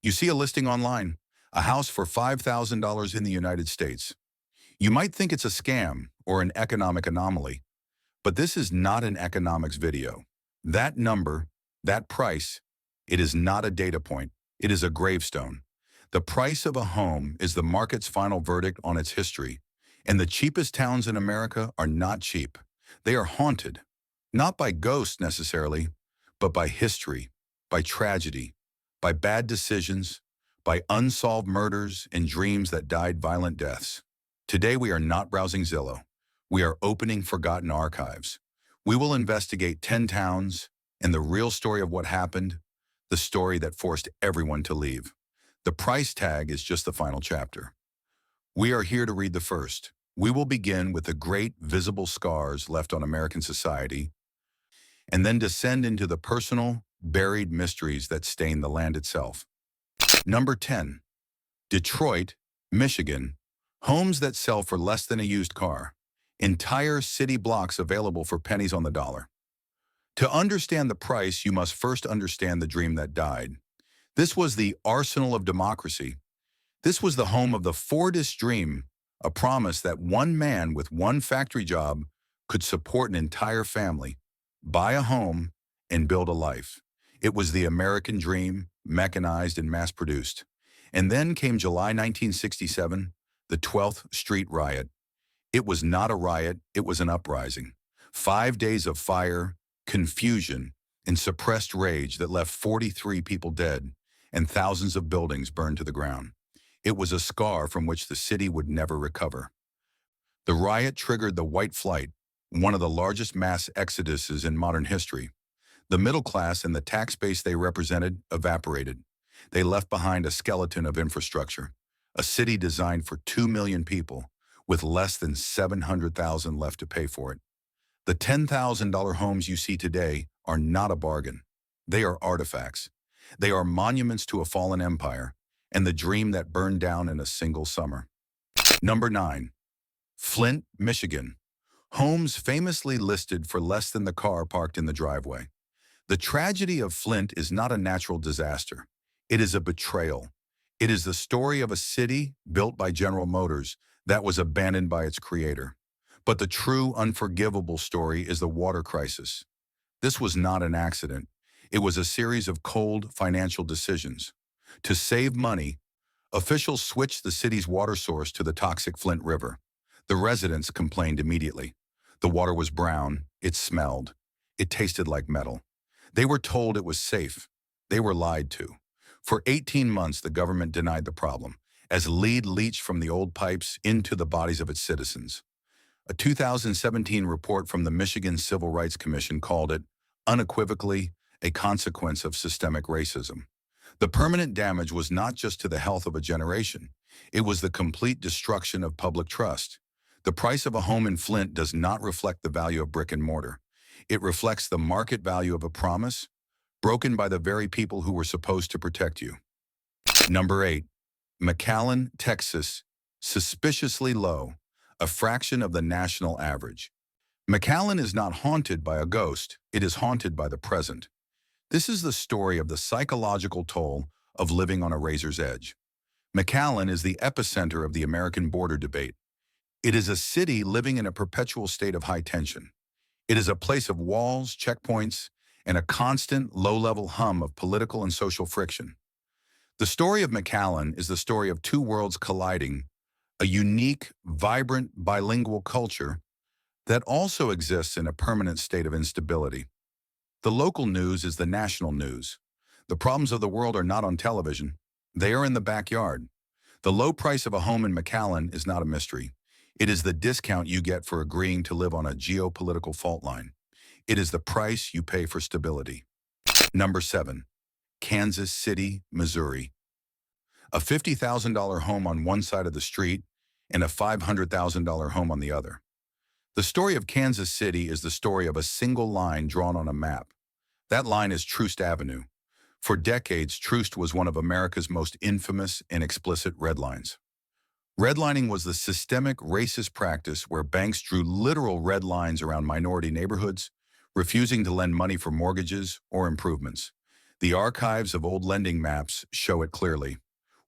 You see a listing online, a house for $5,000 in the United States. You might think it's a scam or an economic anomaly, but this is not an economics video. That number, that price, it is not a data point. It is a gravestone. The price of a home is the market's final verdict on its history, and the cheapest towns in America are not cheap. They are haunted, not by ghosts necessarily, but by history, by tragedy, by bad decisions, by unsolved murders and dreams that died violent deaths. Today we are not browsing Zillow. We are opening forgotten archives. We will investigate 10 towns and the real story of what happened, the story that forced everyone to leave. The price tag is just the final chapter. We are here to read the first. We will begin with the great visible scars left on American society, and then descend into the personal, buried mysteries that stain the land itself. Number 10. Detroit, Michigan. Homes that sell for less than a used car. Entire city blocks available for pennies on the dollar. To understand the price, you must first understand the dream that died. This was the arsenal of democracy. This was the home of the Fordist dream, a promise that one man with one factory job could support an entire family, buy a home, and build a life. It was the American dream, mechanized and mass-produced. And then came July 1967, the 12th Street riot. It was not a riot, it was an uprising. 5 days of fire, confusion, and suppressed rage that left 43 people dead and thousands of buildings burned to the ground. It was a scar from which the city would never recover. The riot triggered the White Flight, one of the largest mass exoduses in modern history. The middle class and the tax base they represented evaporated. They left behind a skeleton of infrastructure, a city designed for 2 million people, with less than 700,000 left to pay for it. The $10,000 homes you see today are not a bargain. They are artifacts. They are monuments to a fallen empire and the dream that burned down in a single summer. Number 9. Flint, Michigan. Homes famously listed for less than the car parked in the driveway. The tragedy of Flint is not a natural disaster. It is a betrayal. It is the story of a city built by General Motors that was abandoned by its creator. But the true unforgivable story is the water crisis. This was not an accident. It was a series of cold financial decisions. To save money, officials switched the city's water source to the toxic Flint River. The residents complained immediately. The water was brown, it smelled, it tasted like metal. They were told it was safe. They were lied to. For 18 months, the government denied the problem, as lead leached from the old pipes into the bodies of its citizens. A 2017 report from the Michigan Civil Rights Commission called it, unequivocally, a consequence of systemic racism. The permanent damage was not just to the health of a generation. It was the complete destruction of public trust. The price of a home in Flint does not reflect the value of brick and mortar. It reflects the market value of a promise, broken by the very people who were supposed to protect you. Number 8. McAllen, Texas. Suspiciously low, a fraction of the national average. McAllen is not haunted by a ghost, it is haunted by the present. This is the story of the psychological toll of living on a razor's edge. McAllen is the epicenter of the American border debate. It is a city living in a perpetual state of high tension. It is a place of walls, checkpoints, and a constant, low-level hum of political and social friction. The story of McAllen is the story of two worlds colliding, a unique, vibrant, bilingual culture that also exists in a permanent state of instability. The local news is the national news. The problems of the world are not on television. They are in the backyard. The low price of a home in McAllen is not a mystery. It is the discount you get for agreeing to live on a geopolitical fault line. It is the price you pay for stability. Number 7. Kansas City, Missouri. A $50,000 home on one side of the street and a $500,000 home on the other. The story of Kansas City is the story of a single line drawn on a map. That line is Troost Avenue. For decades, Troost was one of America's most infamous and explicit red lines. Redlining was the systemic racist practice where banks drew literal red lines around minority neighborhoods, refusing to lend money for mortgages or improvements. The archives of old lending maps show it clearly.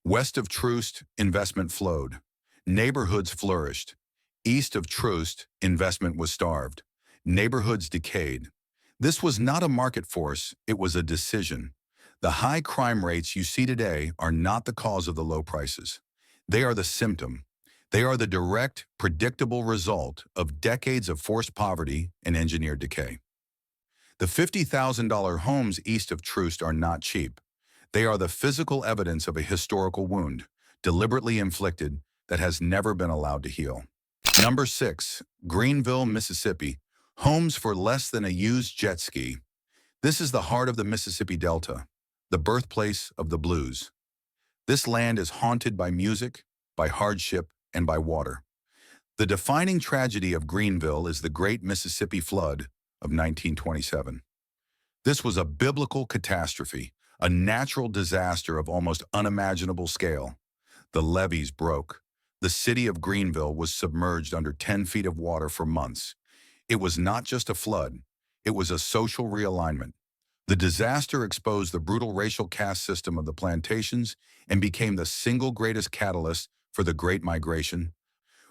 West of Troost, investment flowed. Neighborhoods flourished. East of Troost, investment was starved. Neighborhoods decayed. This was not a market force, it was a decision. The high crime rates you see today are not the cause of the low prices. They are the symptom. They are the direct, predictable result of decades of forced poverty and engineered decay. The $50,000 homes east of Troost are not cheap. They are the physical evidence of a historical wound, deliberately inflicted, that has never been allowed to heal. Number 6. Greenville, Mississippi. Homes for less than a used jet ski. This is the heart of the Mississippi Delta, the birthplace of the blues. This land is haunted by music, by hardship, and by water. The defining tragedy of Greenville is the Great Mississippi Flood of 1927. This was a biblical catastrophe, a natural disaster of almost unimaginable scale. The levees broke. The city of Greenville was submerged under 10 feet of water for months. It was not just a flood, it was a social realignment. The disaster exposed the brutal racial caste system of the plantations and became the single greatest catalyst for the Great Migration,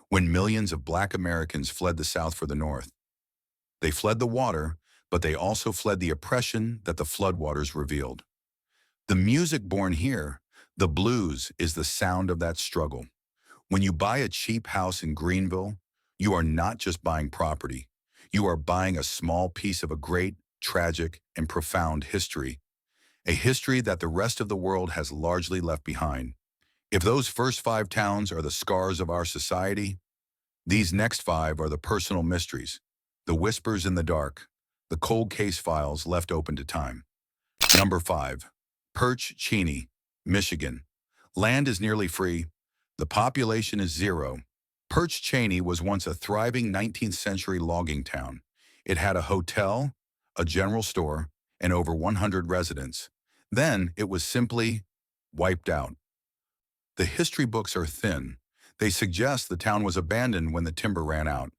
when millions of Black Americans fled the South for the North. They fled the water, but they also fled the oppression that the floodwaters revealed. The music born here, the blues, is the sound of that struggle. When you buy a cheap house in Greenville, you are not just buying property. You are buying a small piece of a great, tragic, and profound history. A history that the rest of the world has largely left behind. If those first 5 towns are the scars of our society, these next 5 are the personal mysteries, the whispers in the dark, the cold case files left open to time. Number 5. Perch Cheney, Michigan. Land is nearly free. The population is 0. Perch Cheney was once a thriving 19th century logging town. It had a hotel, a general store, and over 100 residents. Then it was simply wiped out. The history books are thin. They suggest the town was abandoned when the timber ran out.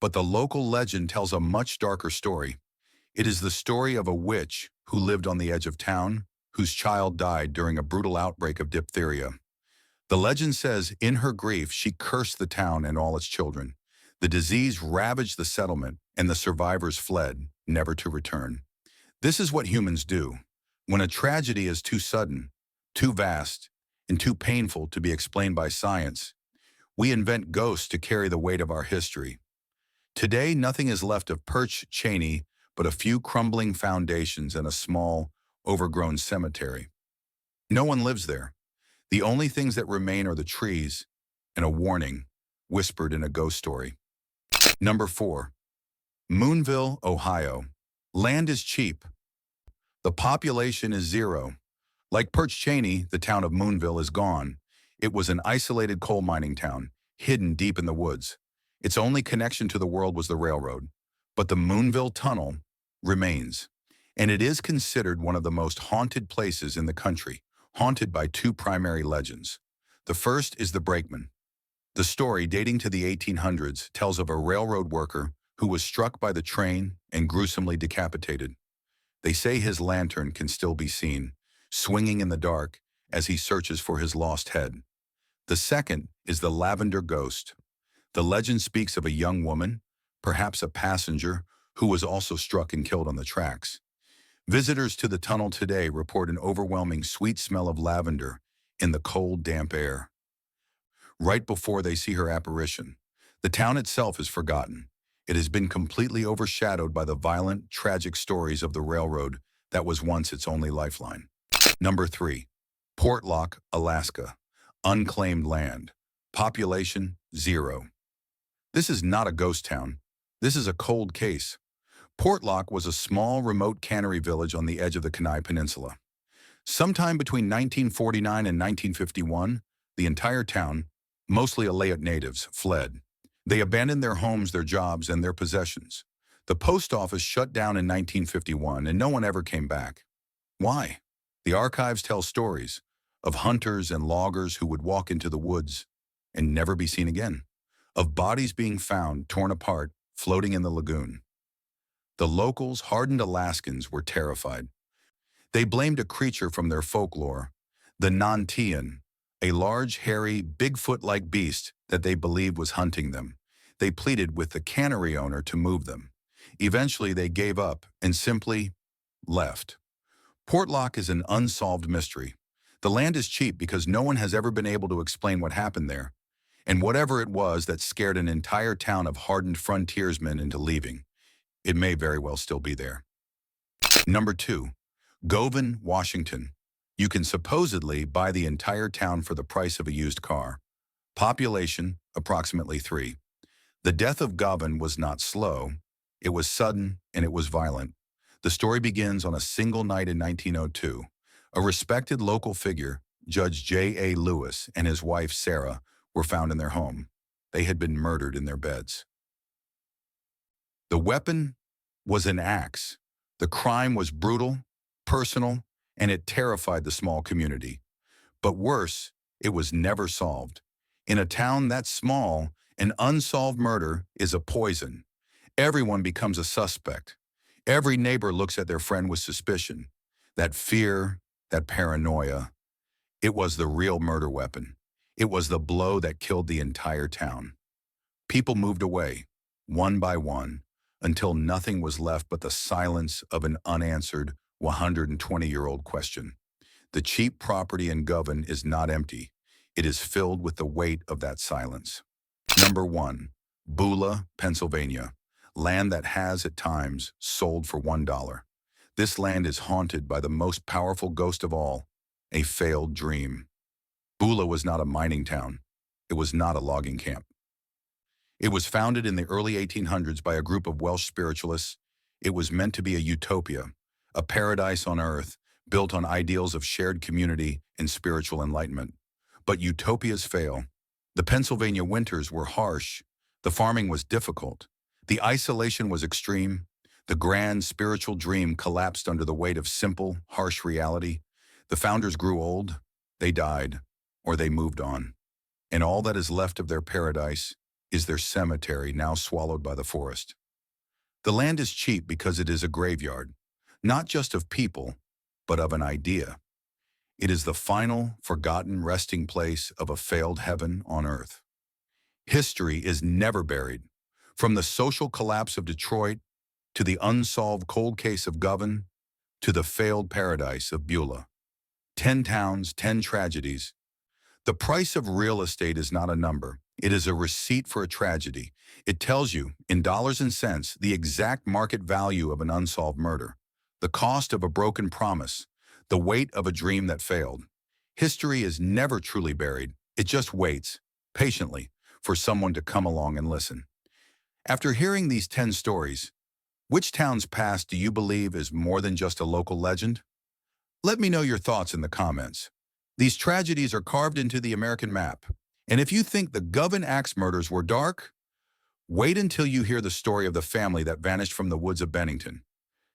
But the local legend tells a much darker story. It is the story of a witch who lived on the edge of town, whose child died during a brutal outbreak of diphtheria. The legend says in her grief she cursed the town and all its children. The disease ravaged the settlement and the survivors fled, never to return. This is what humans do. When a tragedy is too sudden, too vast, and too painful to be explained by science, we invent ghosts to carry the weight of our history. Today, nothing is left of Perch Cheney but a few crumbling foundations and a small, overgrown cemetery. No one lives there. The only things that remain are the trees and a warning whispered in a ghost story. Number 4. Moonville, Ohio. Land is cheap. The population is 0. Like Perch Cheney, the town of Moonville is gone. It was an isolated coal mining town, hidden deep in the woods. Its only connection to the world was the railroad. But the Moonville Tunnel remains, and it is considered one of the most haunted places in the country, haunted by 2 primary legends. The first is the brakeman. The story, dating to the 1800s, tells of a railroad worker who was struck by the train and gruesomely decapitated. They say his lantern can still be seen, swinging in the dark as he searches for his lost head. The second is the lavender ghost. The legend speaks of a young woman, perhaps a passenger, who was also struck and killed on the tracks. Visitors to the tunnel today report an overwhelming sweet smell of lavender in the cold, damp air. Right before they see her apparition, the town itself is forgotten. It has been completely overshadowed by the violent, tragic stories of the railroad that was once its only lifeline. Number 3. Portlock, Alaska. Unclaimed land. Population 0. This is not a ghost town. This is a cold case. Portlock was a small, remote cannery village on the edge of the Kenai Peninsula. Sometime between 1949 and 1951, the entire town, mostly Aleut natives, fled. They abandoned their homes, their jobs, and their possessions. The post office shut down in 1951, and no one ever came back. Why? The archives tell stories of hunters and loggers who would walk into the woods and never be seen again, of bodies being found, torn apart, floating in the lagoon. The locals, hardened Alaskans, were terrified. They blamed a creature from their folklore, the Nantian, a large, hairy, Bigfoot-like beast that they believed was hunting them. They pleaded with the cannery owner to move them. Eventually, they gave up and simply left. Portlock is an unsolved mystery. The land is cheap because no one has ever been able to explain what happened there, and whatever it was that scared an entire town of hardened frontiersmen into leaving, it may very well still be there. Number 2. Govan, Washington. You can supposedly buy the entire town for the price of a used car. Population, approximately 3. The death of Govan was not slow. It was sudden and it was violent. The story begins on a single night in 1902. A respected local figure, Judge J.A. Lewis, and his wife Sarah were found in their home. They had been murdered in their beds. The weapon was an axe. The crime was brutal, personal, and it terrified the small community. But worse, it was never solved. In a town that small, an unsolved murder is a poison. Everyone becomes a suspect. Every neighbor looks at their friend with suspicion. That fear, that paranoia, it was the real murder weapon. It was the blow that killed the entire town. People moved away, one by one, until nothing was left but the silence of an unanswered 120-year-old question. The cheap property in Govan is not empty. It is filled with the weight of that silence. Number 1. Beulah, Pennsylvania. Land that has, at times, sold for $1. This land is haunted by the most powerful ghost of all, a failed dream. Beulah was not a mining town. It was not a logging camp. It was founded in the early 1800s by a group of Welsh spiritualists. It was meant to be a utopia, a paradise on earth, built on ideals of shared community and spiritual enlightenment. But utopias fail. The Pennsylvania winters were harsh. The farming was difficult. The isolation was extreme. The grand spiritual dream collapsed under the weight of simple, harsh reality. The founders grew old. They died, or they moved on. And all that is left of their paradise is their cemetery, now swallowed by the forest. The land is cheap because it is a graveyard, not just of people, but of an idea. It is the final, forgotten resting place of a failed heaven on earth. History is never buried. From the social collapse of Detroit, to the unsolved cold case of Govan, to the failed paradise of Beulah. 10 towns, 10 tragedies. The price of real estate is not a number. It is a receipt for a tragedy. It tells you, in dollars and cents, the exact market value of an unsolved murder, the cost of a broken promise, the weight of a dream that failed. History is never truly buried. It just waits, patiently, for someone to come along and listen. After hearing these 10 stories, which town's past do you believe is more than just a local legend? Let me know your thoughts in the comments. These tragedies are carved into the American map. And if you think the Govan axe murders were dark, wait until you hear the story of the family that vanished from the woods of Bennington.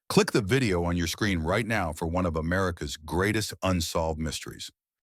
Click the video on your screen right now for one of America's greatest unsolved mysteries.